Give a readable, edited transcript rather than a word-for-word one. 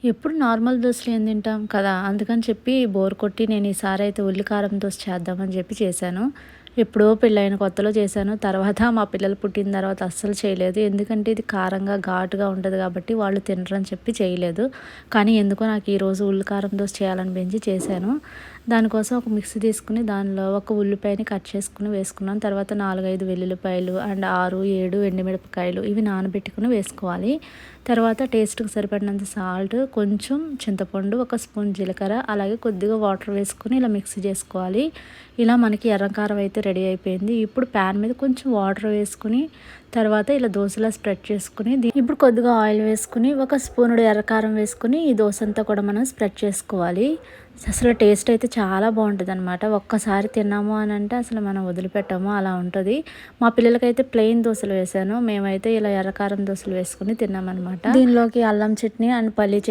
ఎప్పుడు నార్మల్ దోసలు ఏం తింటాం కదా! అందుకని చెప్పి బోర్ కొట్టి నేను ఈసారి అయితే ఉల్లి కారం దోస చేద్దామని చెప్పి చేశాను. ఎప్పుడో పెళ్ళైన కొత్తలో చేశాను. తర్వాత మా పిల్లలు పుట్టిన తర్వాత అస్సలు చేయలేదు. ఎందుకంటే ఇది కారంగా, ఘాటుగా ఉంటది కాబట్టి వాళ్ళు తినరని చెప్పి చేయలేదు. కానీ ఎందుకో నాకు ఈరోజు ఉల్లి కారం దోస చేయాలనిపించి చేశాను. దానికోసం ఒక మిక్సీ తీసుకుని దానిలో ఒక ఉల్లిపాయని కట్ చేసుకుని వేసుకున్నాను. తర్వాత 4, 5 వెల్లుల్లిపాయలు అండ్ 6, 7 ఎండుమిరపకాయలు ఇవి నానబెట్టుకుని వేసుకోవాలి. తర్వాత టేస్ట్‌కి సరిపడినంత సాల్ట్, కొంచెం చింతపండు, ఒక స్పూన్ జీలకర్ర, అలాగే కొద్దిగా వాటర్ వేసుకొని ఇలా మిక్సీ చేసుకోవాలి. ఇలా మనకి ఎర్రకారం అయితే రెడీ అయిపోయింది. ఇప్పుడు ప్యాన్ మీద కొంచెం వాటర్ వేసుకుని తర్వాత ఇలా దోసలా స్ప్రెడ్ చేసుకుని ఇప్పుడు కొద్దిగా ఆయిల్ వేసుకుని ఒక స్పూనుడు ఎర్రకారం వేసుకుని ఈ దోస అంతా కూడా మనం స్ప్రెడ్ చేసుకోవాలి. అసలు టేస్ట్ అయితే చాలా బాగుంటుందన్నమాట. ఒక్కసారి తిన్నాము అని అంటే అసలు మనం వదిలిపెట్టాము అలా ఉంటుంది. మా పిల్లలకైతే ప్లెయిన్ దోసలు వేసాను. మేమైతే ఇలా ఎర్రకారం దోసలు వేసుకుని తిన్నామన్నమాట. దీనిలోకి అల్లం చట్నీ అండ్ పల్లీ చట్నీ